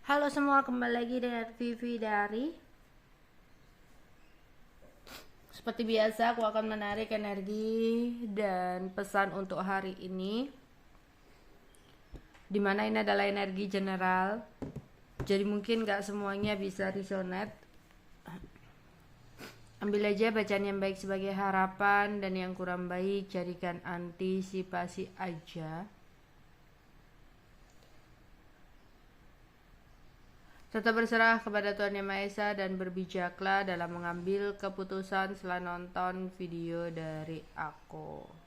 Halo semua, kembali lagi dengan Vivi dari. Seperti biasa, aku akan menarik energi dan pesan untuk hari ini, dimana ini adalah energi general. Jadi mungkin gak semuanya bisa resonate. Ambil aja bacaan yang baik sebagai harapan, dan yang kurang baik jadikan antisipasi aja. Tetap berserah kepada Tuhan Yang Maha Esa dan berbijaklah dalam mengambil keputusan setelah nonton video dari aku.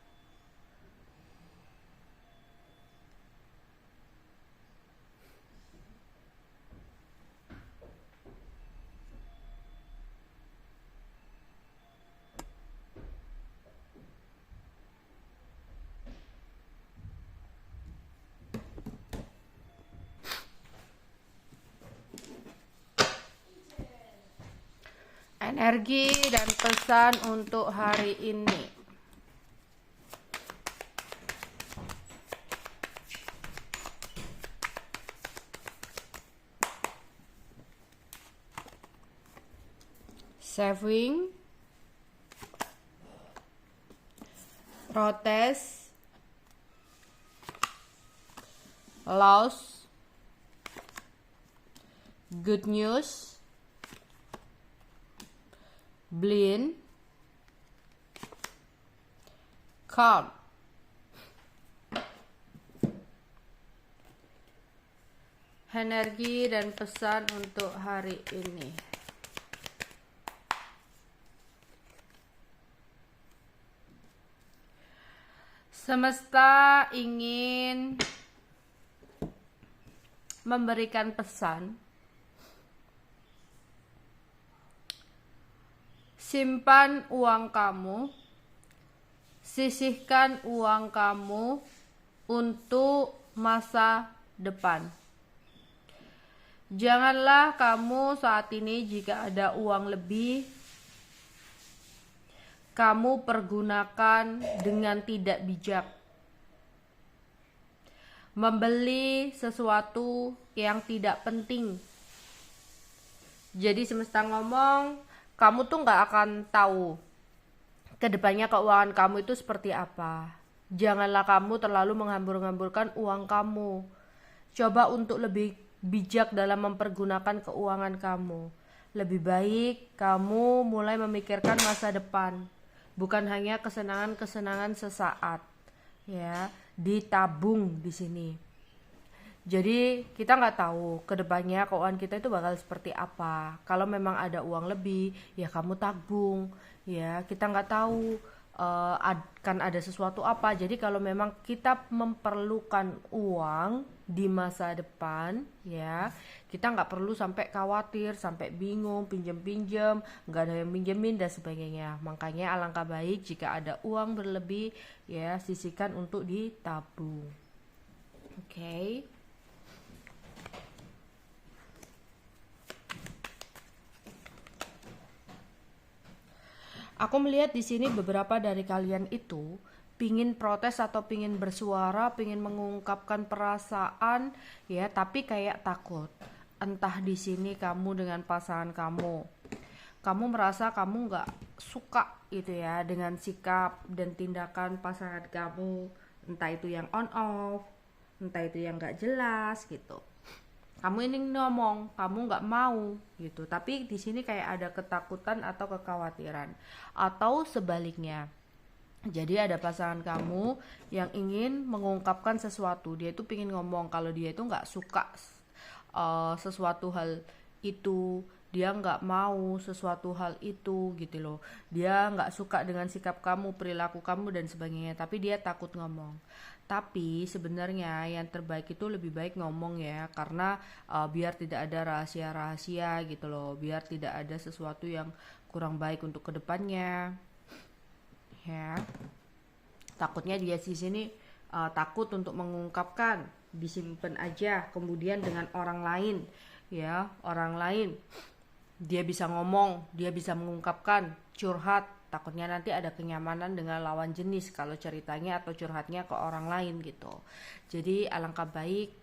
Energi dan pesan untuk hari ini. Saving, protes, loss, good news, blind, calm. Energi dan pesan untuk hari ini. Semesta ingin memberikan pesan. Simpan uang kamu, sisihkan uang kamu untuk masa depan. Janganlah kamu saat ini, jika ada uang lebih, kamu pergunakan dengan tidak bijak. Membeli sesuatu yang tidak penting. Jadi semesta ngomong, kamu tuh gak akan tahu kedepannya keuangan kamu itu seperti apa. Janganlah kamu terlalu menghambur-hamburkan uang kamu. Coba untuk lebih bijak dalam mempergunakan keuangan kamu. Lebih baik kamu mulai memikirkan masa depan, bukan hanya kesenangan-kesenangan sesaat. Ya, ditabung di sini. Jadi kita nggak tahu kedepannya keuangan kita itu bakal seperti apa. Kalau memang ada uang lebih, ya kamu tabung. Ya, kita nggak tahu akan ada sesuatu apa. Jadi kalau memang kita memerlukan uang di masa depan, ya kita nggak perlu sampai khawatir, sampai bingung, pinjam-pinjam, nggak ada yang pinjemin dan sebagainya. Makanya alangkah baik jika ada uang berlebih, ya sisihkan untuk ditabung. Oke. Aku melihat di sini beberapa dari kalian itu pingin protes atau pingin bersuara, pingin mengungkapkan perasaan, ya, tapi kayak takut. Entah di sini kamu dengan pasangan kamu merasa kamu nggak suka gitu ya dengan sikap dan tindakan pasangan kamu, entah itu yang on off, entah itu yang nggak jelas gitu. Kamu ini ngomong kamu nggak mau gitu, tapi di sini kayak ada ketakutan atau kekhawatiran, atau sebaliknya. Jadi ada pasangan kamu yang ingin mengungkapkan sesuatu, dia itu pingin ngomong kalau dia itu nggak suka sesuatu hal itu, dia nggak mau sesuatu hal itu gitu loh, dia nggak suka dengan sikap kamu, perilaku kamu dan sebagainya, tapi dia takut ngomong. Tapi sebenarnya yang terbaik itu lebih baik ngomong ya, karena biar tidak ada rahasia-rahasia gitu loh, biar tidak ada sesuatu yang kurang baik untuk kedepannya. Ya, takutnya dia di sini takut untuk mengungkapkan, disimpan aja, kemudian dengan orang lain, ya orang lain dia bisa ngomong, dia bisa mengungkapkan, curhat. Takutnya nanti ada kenyamanan dengan lawan jenis kalau ceritanya atau curhatnya ke orang lain gitu. Jadi alangkah baik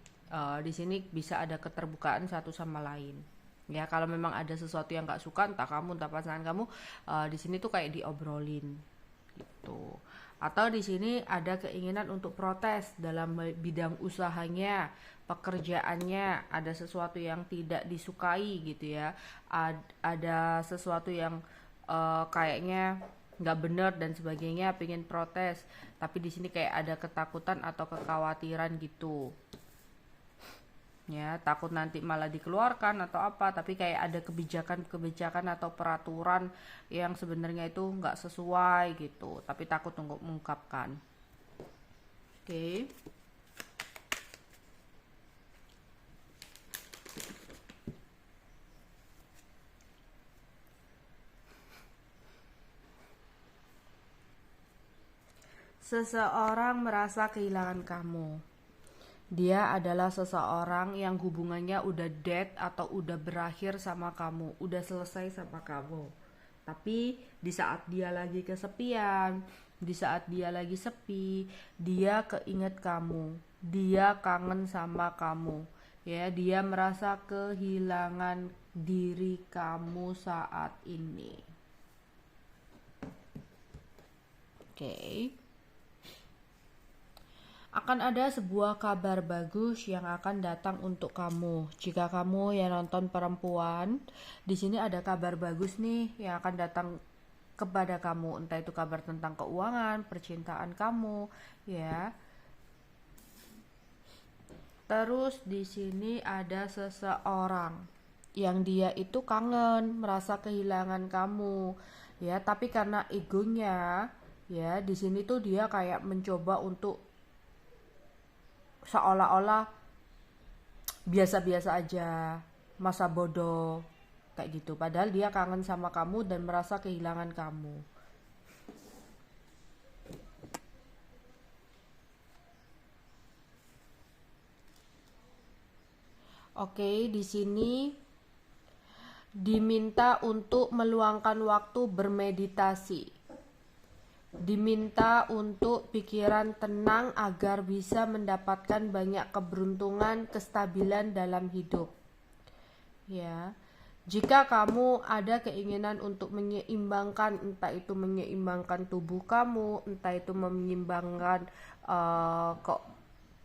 Di sini bisa ada keterbukaan satu sama lain. Ya, kalau memang ada sesuatu yang nggak suka, entah kamu entah pasangan kamu, di sini tuh kayak diobrolin gitu. Atau di sini ada keinginan untuk protes dalam bidang usahanya, pekerjaannya, ada sesuatu yang tidak disukai gitu ya. Ada sesuatu yang kayaknya nggak benar dan sebagainya, pengen protes. Tapi di sini kayak ada ketakutan atau kekhawatiran gitu. Ya, takut nanti malah dikeluarkan atau apa, tapi kayak ada kebijakan-kebijakan atau peraturan yang sebenarnya itu nggak sesuai gitu, tapi takut untuk mengungkapkan. Oke. Seseorang merasa kehilangan kamu. Dia adalah seseorang yang hubungannya udah dead atau udah berakhir sama kamu, udah selesai sama kamu. Tapi di saat dia lagi kesepian, di saat dia lagi sepi, dia keinget kamu, dia kangen sama kamu. Ya, dia merasa kehilangan diri kamu saat ini. Oke. Akan ada sebuah kabar bagus yang akan datang untuk kamu. Jika kamu yang nonton perempuan, di sini ada kabar bagus nih yang akan datang kepada kamu, entah itu kabar tentang keuangan, percintaan kamu, ya. Terus di sini ada seseorang yang dia itu kangen, merasa kehilangan kamu, ya. Tapi karena egonya, ya, di sini tuh dia kayak mencoba untuk seolah-olah biasa-biasa aja, masa bodoh kayak gitu. Padahal dia kangen sama kamu dan merasa kehilangan kamu. Oke, di sini diminta untuk meluangkan waktu bermeditasi. Diminta untuk pikiran tenang agar bisa mendapatkan banyak keberuntungan, kestabilan dalam hidup. Ya. Jika kamu ada keinginan untuk menyeimbangkan, entah itu menyeimbangkan tubuh kamu, entah itu menyeimbangkan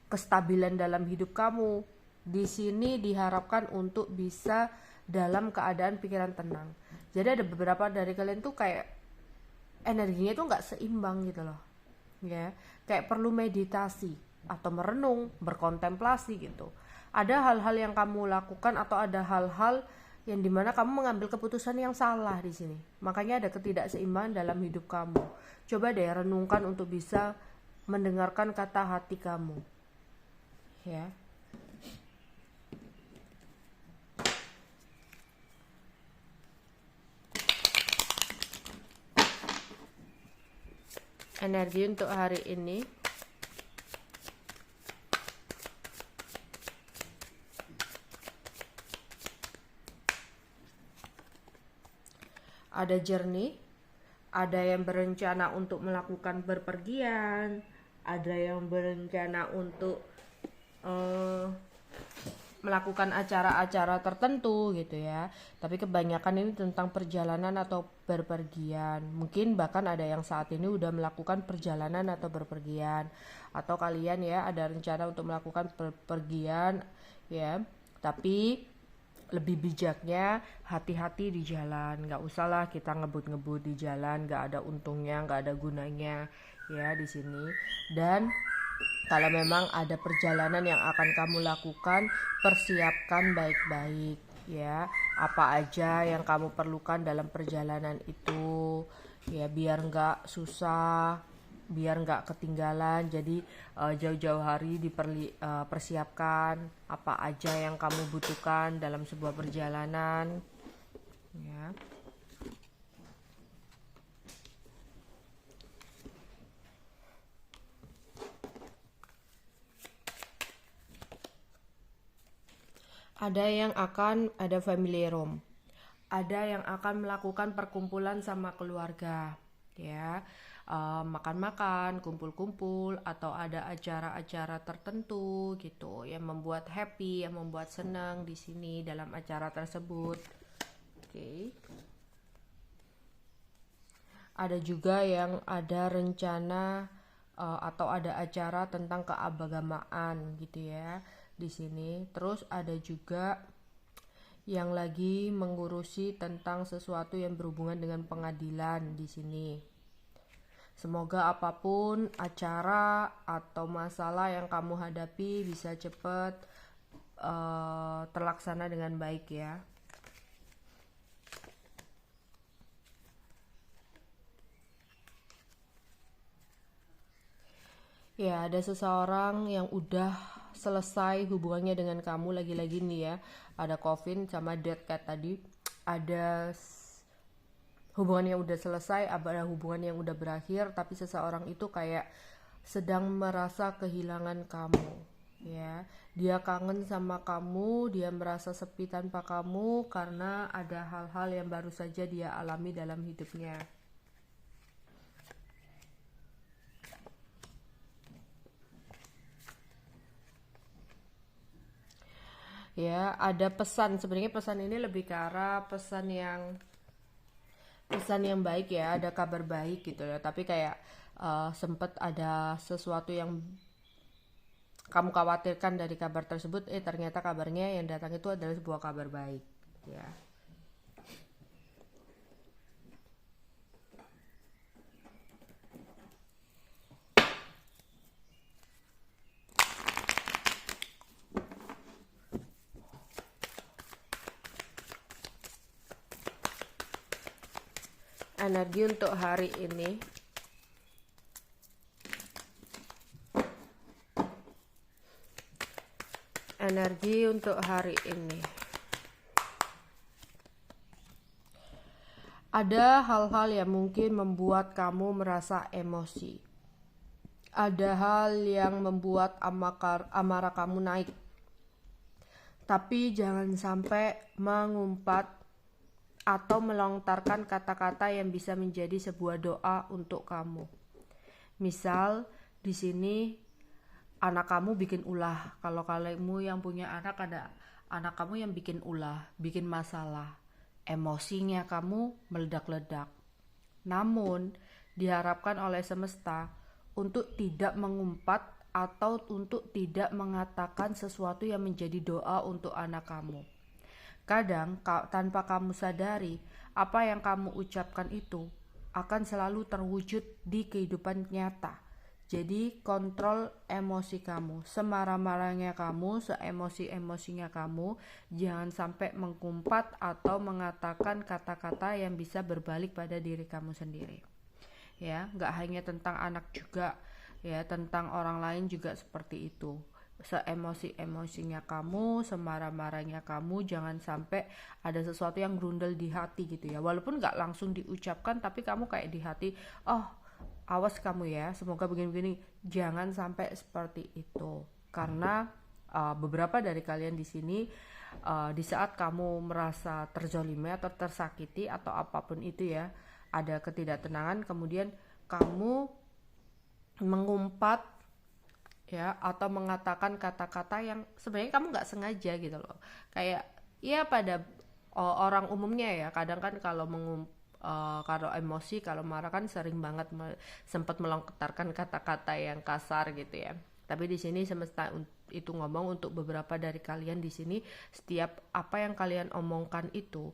kestabilan dalam hidup kamu, di sini diharapkan untuk bisa dalam keadaan pikiran tenang. Jadi ada beberapa dari kalian tuh kayak energinya tuh nggak seimbang gitu loh, ya, kayak perlu meditasi atau merenung, berkontemplasi gitu. Ada hal-hal yang kamu lakukan atau ada hal-hal yang dimana kamu mengambil keputusan yang salah di sini, makanya ada ketidakseimbangan dalam hidup kamu. Coba deh renungkan untuk bisa mendengarkan kata hati kamu, ya. Energi untuk hari ini ada journey, ada yang berencana untuk melakukan berpergian, ada yang berencana untuk melakukan acara-acara tertentu gitu ya. Tapi kebanyakan ini tentang perjalanan atau berpergian. Mungkin bahkan ada yang saat ini udah melakukan perjalanan atau berpergian, atau kalian ya ada rencana untuk melakukan perpergian ya. Tapi lebih bijaknya hati-hati di jalan, nggak usahlah kita ngebut-ngebut di jalan, nggak ada untungnya, nggak ada gunanya ya di sini. Dan kalau memang ada perjalanan yang akan kamu lakukan, persiapkan baik-baik ya. Apa aja yang kamu perlukan dalam perjalanan itu ya, biar nggak susah, biar nggak ketinggalan. Jadi jauh-jauh hari persiapkan apa aja yang kamu butuhkan dalam sebuah perjalanan ya. Ada yang akan ada family room, ada yang akan melakukan perkumpulan sama keluarga ya, makan-makan, kumpul-kumpul, atau ada acara-acara tertentu gitu yang membuat happy, yang membuat senang di sini dalam acara tersebut. Oke. Ada juga yang ada rencana atau ada acara tentang keagamaan gitu ya di sini. Terus ada juga yang lagi mengurusi tentang sesuatu yang berhubungan dengan pengadilan di sini. Semoga apapun acara atau masalah yang kamu hadapi bisa cepat terlaksana dengan baik ya. Ya, ada seseorang yang udah selesai hubungannya dengan kamu lagi-lagi nih ya. Ada Coffin sama Death Cat tadi. Ada hubungan yang udah selesai, ada hubungan yang udah berakhir, tapi seseorang itu kayak sedang merasa kehilangan kamu. Ya, dia kangen sama kamu, dia merasa sepi tanpa kamu karena ada hal-hal yang baru saja dia alami dalam hidupnya. Ya, ada pesan. Sebenarnya pesan ini lebih ke arah pesan yang baik ya, ada kabar baik gitu ya. Tapi kayak sempet ada sesuatu yang kamu khawatirkan dari kabar tersebut, ternyata kabarnya yang datang itu adalah sebuah kabar baik ya. Energi untuk hari ini, ada hal-hal yang mungkin membuat kamu merasa emosi. Ada hal yang membuat amarah kamu naik. Tapi jangan sampai mengumpat atau melontarkan kata-kata yang bisa menjadi sebuah doa untuk kamu. Misal di sini anak kamu bikin ulah. Kalau kamu yang punya anak, ada anak kamu yang bikin ulah, bikin masalah. Emosinya kamu meledak-ledak. Namun diharapkan oleh semesta untuk tidak mengumpat atau untuk tidak mengatakan sesuatu yang menjadi doa untuk anak kamu. Kadang tanpa kamu sadari, apa yang kamu ucapkan itu akan selalu terwujud di kehidupan nyata. Jadi kontrol emosi kamu, semarah-marahnya kamu, seemosi-emosinya kamu, jangan sampai mengumpat atau mengatakan kata-kata yang bisa berbalik pada diri kamu sendiri. Ya, nggak hanya tentang anak juga, ya, tentang orang lain juga seperti itu. Seemosi-emosinya kamu, semarah-marahnya kamu, jangan sampai ada sesuatu yang grundel di hati gitu ya. Walaupun nggak langsung diucapkan, tapi kamu kayak di hati, oh awas kamu ya, semoga begini-begini. Jangan sampai seperti itu, karena beberapa dari kalian di sini di saat kamu merasa terzolimi atau tersakiti atau apapun itu ya, ada ketidaktenangan, kemudian kamu mengumpat ya atau mengatakan kata-kata yang sebenarnya kamu nggak sengaja gitu loh. Kayak ya pada orang umumnya ya, kadang kan kalau emosi, kalau marah kan sering banget sempat melontarkan kata-kata yang kasar gitu ya. Tapi di sini semesta itu ngomong untuk beberapa dari kalian di sini, setiap apa yang kalian omongkan itu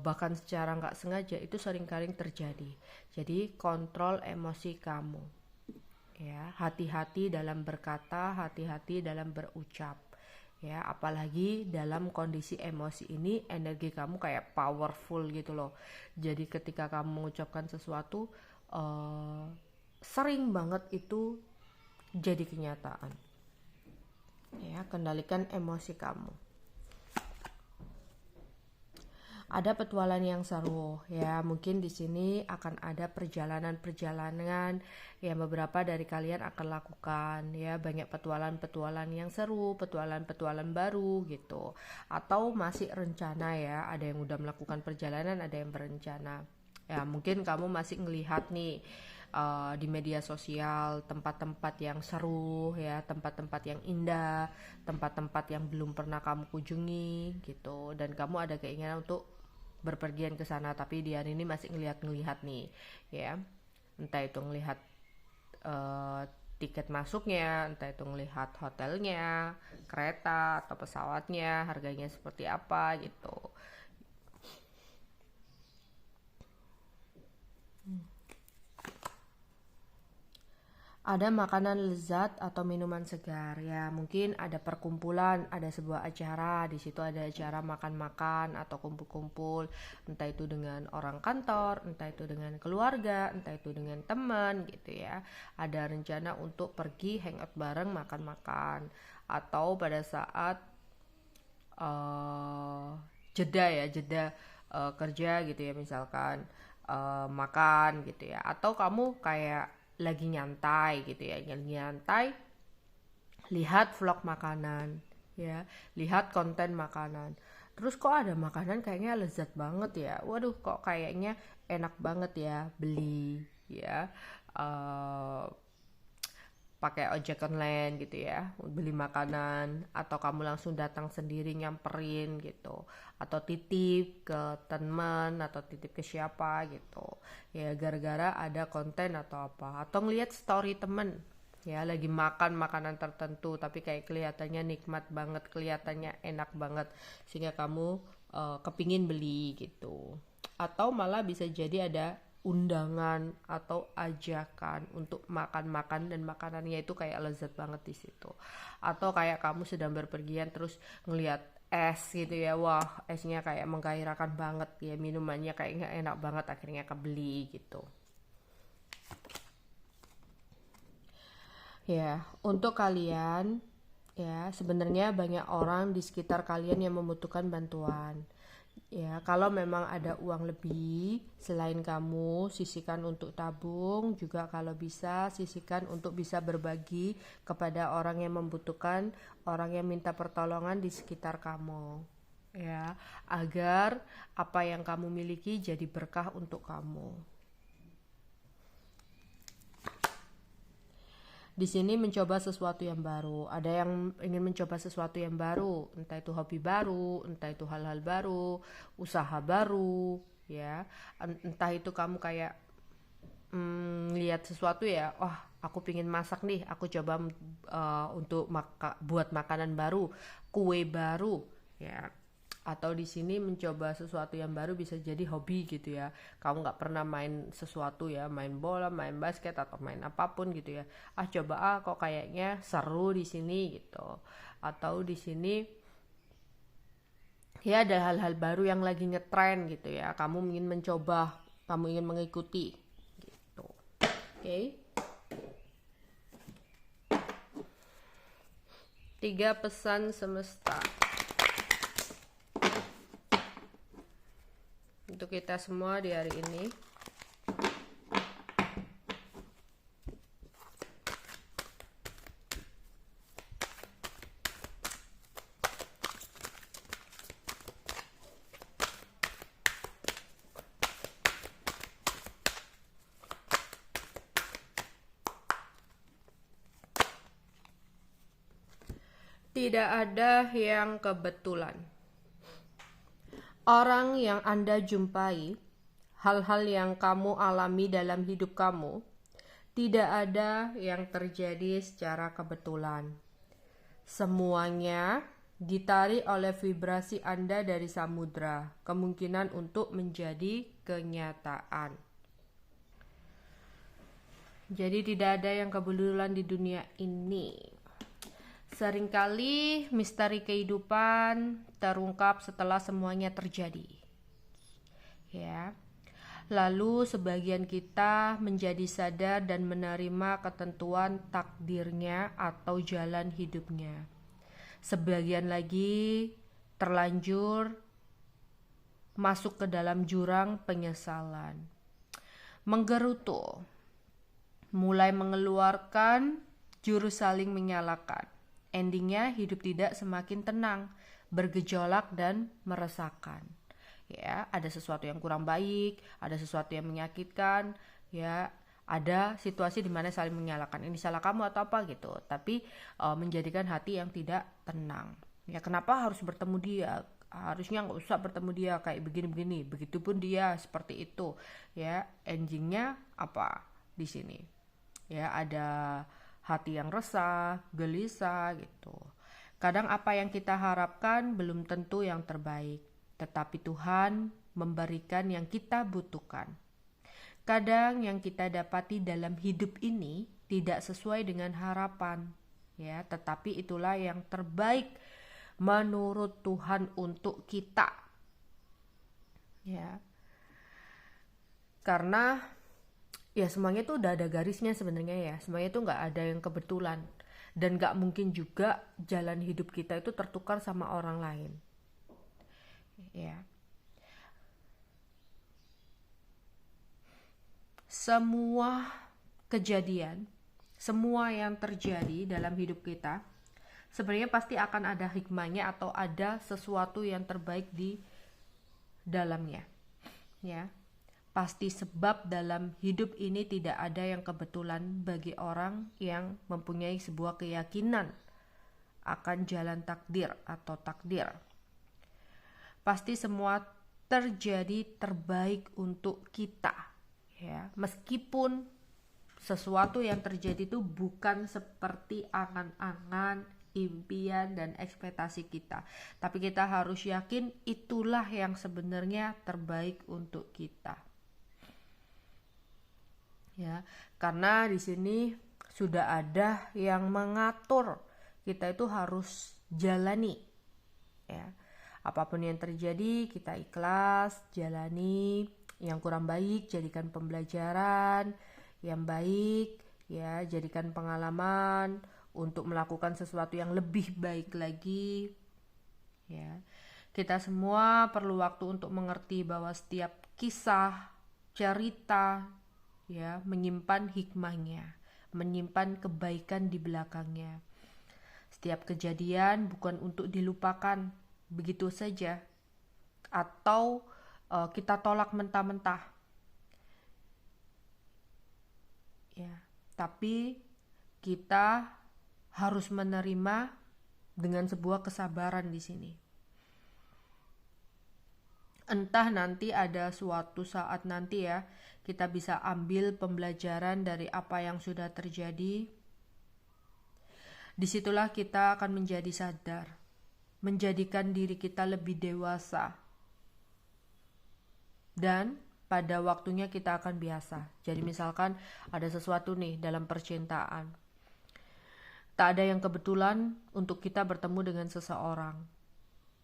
bahkan secara nggak sengaja itu sering-kali terjadi. Jadi kontrol emosi kamu. Ya, hati-hati dalam berkata, hati-hati dalam berucap. Ya, apalagi dalam kondisi emosi ini, energi kamu kayak powerful gitu loh. Jadi ketika kamu mengucapkan sesuatu, sering banget itu jadi kenyataan. Ya, kendalikan emosi kamu. Ada petualangan yang seru ya, mungkin di sini akan ada perjalanan-perjalanan yang beberapa dari kalian akan lakukan ya, banyak petualangan yang seru, petualangan baru gitu, atau masih rencana ya, ada yang udah melakukan perjalanan, ada yang berencana ya. Mungkin kamu masih ngelihat nih di media sosial tempat-tempat yang seru ya, tempat-tempat yang indah, tempat-tempat yang belum pernah kamu kunjungi gitu, dan kamu ada keinginan untuk berpergian ke sana, tapi di hari ini masih ngelihat-ngelihat nih ya, entah itu ngelihat eh, tiket masuknya, entah itu ngelihat hotelnya, kereta atau pesawatnya, harganya seperti apa gitu. Ada makanan lezat atau minuman segar ya, mungkin ada perkumpulan, ada sebuah acara, di situ ada acara makan-makan atau kumpul-kumpul, entah itu dengan orang kantor, entah itu dengan keluarga, entah itu dengan teman gitu ya. Ada rencana untuk pergi hangout bareng, makan-makan, atau pada saat uh, jeda kerja gitu ya, misalkan makan gitu ya, atau kamu kayak lagi nyantai gitu ya, nyantai lihat vlog makanan ya, lihat konten makanan, terus kok ada makanan kayaknya lezat banget ya, waduh kok kayaknya enak banget ya, beli ya. Eh, Pakai ojek online gitu ya, beli makanan, atau kamu langsung datang sendiri nyamperin gitu, atau titip ke teman atau titip ke siapa gitu ya, gara-gara ada konten atau apa, atau ngelihat story temen ya lagi makan makanan tertentu tapi kayak kelihatannya nikmat banget, kelihatannya enak banget, sehingga kamu kepingin beli gitu. Atau malah bisa jadi ada undangan atau ajakan untuk makan-makan, dan makanannya itu kayak lezat banget di situ. Atau kayak kamu sedang berpergian terus ngelihat es gitu ya, wah esnya kayak menggairahkan banget ya, minumannya kayaknya enak banget, akhirnya kebeli gitu. Ya, untuk kalian ya, sebenarnya banyak orang di sekitar kalian yang membutuhkan bantuan. Ya, kalau memang ada uang lebih, selain kamu sisihkan untuk tabung, juga kalau bisa sisihkan untuk bisa berbagi kepada orang yang membutuhkan, orang yang minta pertolongan di sekitar kamu. Ya, agar apa yang kamu miliki jadi berkah untuk kamu. Di sini mencoba sesuatu yang baru. Ada yang ingin mencoba sesuatu yang baru, entah itu hobi baru, entah itu hal-hal baru, usaha baru, ya. Entah itu kamu kayak lihat sesuatu ya, wah aku pingin masak nih, aku coba untuk buat makanan baru, kue baru, ya. Atau di sini mencoba sesuatu yang baru bisa jadi hobi gitu ya, kamu nggak pernah main sesuatu ya, main bola, main basket atau main apapun gitu ya, coba kok kayaknya seru di sini gitu. Atau di sini ya ada hal-hal baru yang lagi ngetrend gitu ya, kamu ingin mencoba, kamu ingin mengikuti gitu. Oke. 3 pesan semesta untuk kita semua di hari ini. Tidak ada yang kebetulan. Orang yang Anda jumpai, hal-hal yang kamu alami dalam hidup kamu, tidak ada yang terjadi secara kebetulan. Semuanya ditarik oleh vibrasi Anda dari samudra, kemungkinan untuk menjadi kenyataan. Jadi tidak ada yang kebetulan di dunia ini. Seringkali misteri kehidupan terungkap setelah semuanya terjadi. Ya. Lalu sebagian kita menjadi sadar dan menerima ketentuan takdirnya atau jalan hidupnya. Sebagian lagi terlanjur masuk ke dalam jurang penyesalan, menggerutu, mulai mengeluarkan jurus saling menyalahkan. Endingnya hidup tidak semakin tenang, bergejolak dan meresahkan. Ya, ada sesuatu yang kurang baik, ada sesuatu yang menyakitkan, ya, ada situasi di mana saling menyalahkan, ini salah kamu atau apa gitu, tapi menjadikan hati yang tidak tenang. Ya kenapa harus bertemu dia, harusnya nggak usah bertemu dia kayak begini-begini, begitupun dia seperti itu. Ya endingnya apa di sini, ya ada hati yang resah, gelisah gitu. Kadang apa yang kita harapkan belum tentu yang terbaik, tetapi Tuhan memberikan yang kita butuhkan. Kadang yang kita dapati dalam hidup ini tidak sesuai dengan harapan, ya, tetapi itulah yang terbaik menurut Tuhan untuk kita. Ya. Karena ya semuanya itu udah ada garisnya sebenarnya ya. Semuanya itu nggak ada yang kebetulan, dan nggak mungkin juga jalan hidup kita itu tertukar sama orang lain. Ya. Semua kejadian, semua yang terjadi dalam hidup kita sebenarnya pasti akan ada hikmahnya atau ada sesuatu yang terbaik di dalamnya. Ya. Pasti, sebab dalam hidup ini tidak ada yang kebetulan bagi orang yang mempunyai sebuah keyakinan akan jalan takdir atau takdir. Pasti semua terjadi terbaik untuk kita. Ya, meskipun sesuatu yang terjadi itu bukan seperti angan-angan, impian dan ekspektasi kita, tapi kita harus yakin itulah yang sebenarnya terbaik untuk kita. Ya, karena di sini sudah ada yang mengatur, kita itu harus jalani. Ya, apapun yang terjadi kita ikhlas, jalani. Yang kurang baik jadikan pembelajaran, yang baik ya jadikan pengalaman untuk melakukan sesuatu yang lebih baik lagi. Ya. Kita semua perlu waktu untuk mengerti bahwa setiap kisah, cerita ya menyimpan hikmahnya, menyimpan kebaikan di belakangnya. Setiap kejadian bukan untuk dilupakan begitu saja atau kita tolak mentah-mentah. Ya, tapi kita harus menerima dengan sebuah kesabaran di sini. Entah nanti ada suatu saat nanti ya, kita bisa ambil pembelajaran dari apa yang sudah terjadi. Disitulah kita akan menjadi sadar, menjadikan diri kita lebih dewasa. Dan pada waktunya kita akan biasa. Jadi misalkan ada sesuatu nih dalam percintaan. Tak ada yang kebetulan untuk kita bertemu dengan seseorang.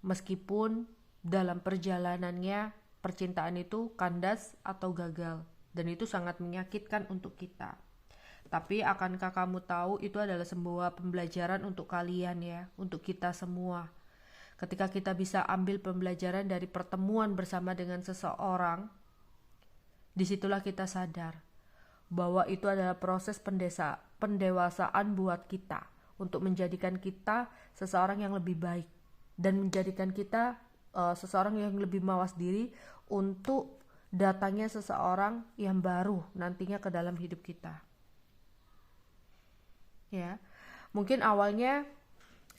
Meskipun dalam perjalanannya percintaan itu kandas atau gagal. Dan itu sangat menyakitkan untuk kita. Tapi akankah kamu tahu itu adalah sebuah pembelajaran untuk kalian ya, untuk kita semua. Ketika kita bisa ambil pembelajaran dari pertemuan bersama dengan seseorang, disitulah kita sadar bahwa itu adalah proses pendewasaan buat kita untuk menjadikan kita seseorang yang lebih baik dan menjadikan kita seseorang yang lebih mawas diri untuk datangnya seseorang yang baru nantinya ke dalam hidup kita. Ya, mungkin awalnya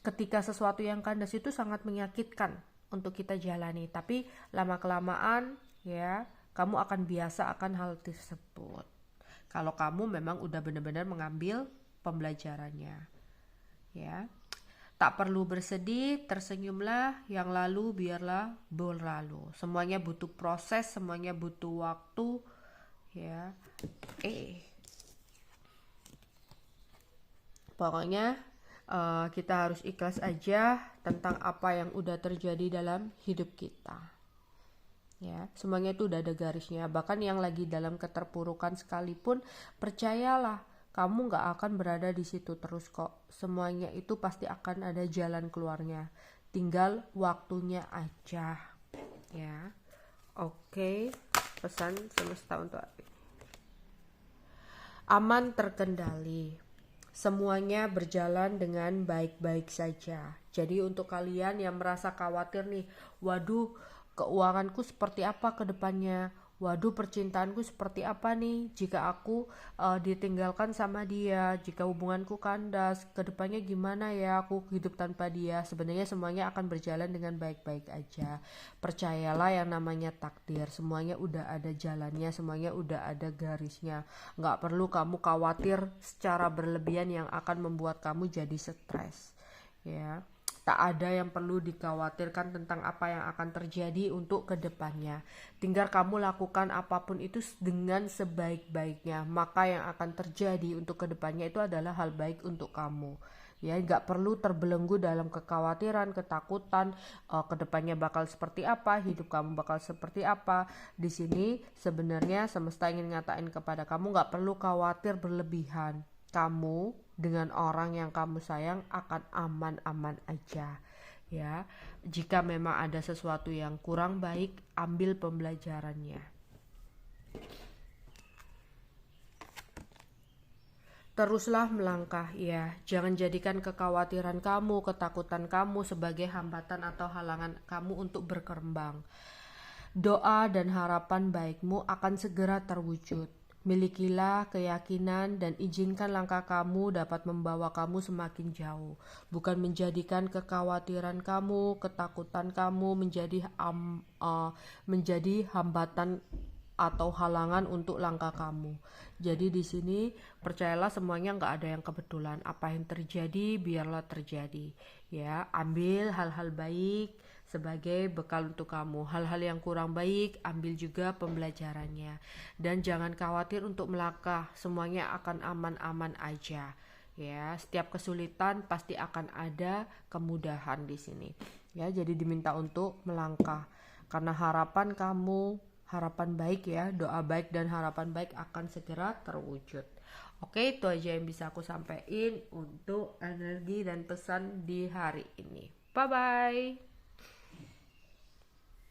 ketika sesuatu yang kandas itu sangat menyakitkan untuk kita jalani, tapi lama-kelamaan ya kamu akan biasa akan hal tersebut. Kalau kamu memang udah benar-benar mengambil pembelajarannya. Ya. Tak perlu bersedih, tersenyumlah, yang lalu biarlah berlalu. Semuanya butuh proses, semuanya butuh waktu. Ya. Pokoknya kita harus ikhlas aja tentang apa yang udah terjadi dalam hidup kita. Ya, semuanya itu udah ada garisnya. Bahkan yang lagi dalam keterpurukan sekalipun, percayalah, kamu gak akan berada di situ terus kok. Semuanya itu pasti akan ada jalan keluarnya. Tinggal waktunya aja. Ya, oke. Pesan semesta untuk aman terkendali. Semuanya berjalan dengan baik-baik saja. Jadi untuk kalian yang merasa khawatir nih, waduh, keuanganku seperti apa ke depannya? waduh, percintaanku seperti apa nih jika aku ditinggalkan sama dia, jika hubunganku kandas, kedepannya gimana ya aku hidup tanpa dia. Sebenarnya semuanya akan berjalan dengan baik-baik aja. Percayalah yang namanya takdir, semuanya udah ada jalannya, semuanya udah ada garisnya. Nggak perlu kamu khawatir secara berlebihan yang akan membuat kamu jadi stres, ya. Tak ada yang perlu dikhawatirkan tentang apa yang akan terjadi untuk kedepannya. Tinggal kamu lakukan apapun itu dengan sebaik-baiknya. Maka yang akan terjadi untuk kedepannya itu adalah hal baik untuk kamu. Ya, nggak perlu terbelenggu dalam kekhawatiran, ketakutan, kedepannya bakal seperti apa, hidup kamu bakal seperti apa. Di sini sebenarnya semesta ingin ngatain kepada kamu, nggak perlu khawatir berlebihan. Kamu dengan orang yang kamu sayang akan aman-aman aja, ya. Jika memang ada sesuatu yang kurang baik, ambil pembelajarannya. Teruslah melangkah, ya. Jangan jadikan kekhawatiran kamu, ketakutan kamu sebagai hambatan atau halangan kamu untuk berkembang. Doa dan harapan baikmu akan segera terwujud. Milikilah keyakinan dan izinkan langkah kamu dapat membawa kamu semakin jauh. Bukan menjadikan kekhawatiran kamu, ketakutan kamu menjadi hambatan atau halangan untuk langkah kamu. Jadi di sini percayalah semuanya nggak ada yang kebetulan. Apa yang terjadi biarlah terjadi. Ya, ambil hal-hal baik sebagai bekal untuk kamu. Hal-hal yang kurang baik ambil juga pembelajarannya. Dan jangan khawatir untuk melangkah. Semuanya akan aman-aman aja. Ya, setiap kesulitan pasti akan ada kemudahan di sini. Ya, jadi diminta untuk melangkah. Karena harapan kamu, harapan baik ya, doa baik dan harapan baik akan segera terwujud. Oke, itu aja yang bisa aku sampaikan untuk energi dan pesan di hari ini. Bye bye.